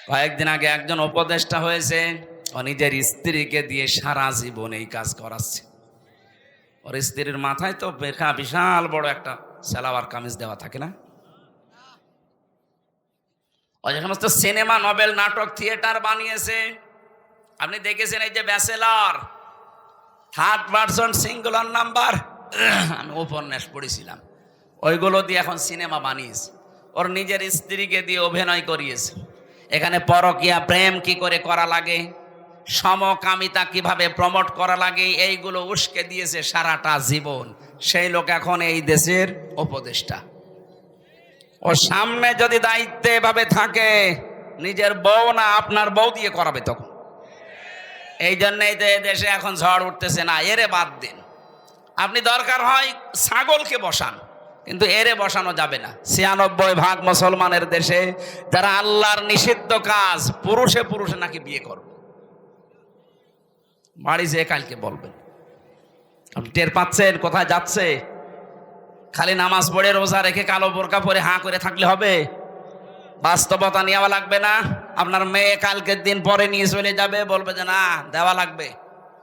কয়েকদিন আগে একজন উপদেষ্টা হয়েছে, ও নিজের স্ত্রীকে দিয়ে সারা জীবন এই কাজ করাচ্ছে। ওর স্ত্রীর মাথায় তো বিশাল বড় একটা সালোয়ার কামিজ দেওয়া থাকে না? ও যে সমস্ত সিনেমা, নভেল, নাটক, থিয়েটার বানিয়েছে, আপনি দেখেছেন এই যে bachelor, third person singular number, আমি উপন্যাস পড়েছিলাম, ওইগুলো দিয়ে এখন সিনেমা বানিয়েছে। ওর নিজের স্ত্রীকে দিয়ে অভিনয় করিয়েছে। এখানে পরকীয়া প্রেম কি করে করা লাগে, সমকামিতা কিভাবে প্রমোট করা লাগে, এইগুলো উস্কে দিয়েছে সারাটা জীবন। সেই লোক এখন এই দেশের উপদেষ্টা। ও সামনে যদি দায়িত্বে এভাবে থাকে, নিজের বউ না আপনার বউ দিয়ে করাবে তখন। এই জন্যই তো এই দেশে এখন ঝড় উঠতেছে, না এরে বাদ দিন। আপনি দরকার হয় ছাগলকে বসান, কিন্তু এরে বসানো যাবে না। ৯৬% মুসলমানের দেশে যারা আল্লাহর নিষিদ্ধ কাজ, পুরুষে পুরুষে নাকি বিয়ে করবে। বাড়ি যেয়ে কালকে বলবেন। আপনি টের পাচ্ছেন কোথায় যাচ্ছে? খালি নামাজ পড়ে রোজা রেখে কালো বোরকা পরে হাঁ করে থাকলে হবে? বাস্তবতা নেওয়া লাগবে না? আপনার মেয়ে কালকের দিন পরে নিয়ে চলে যাবে, বলবে যে না দেওয়া লাগবে।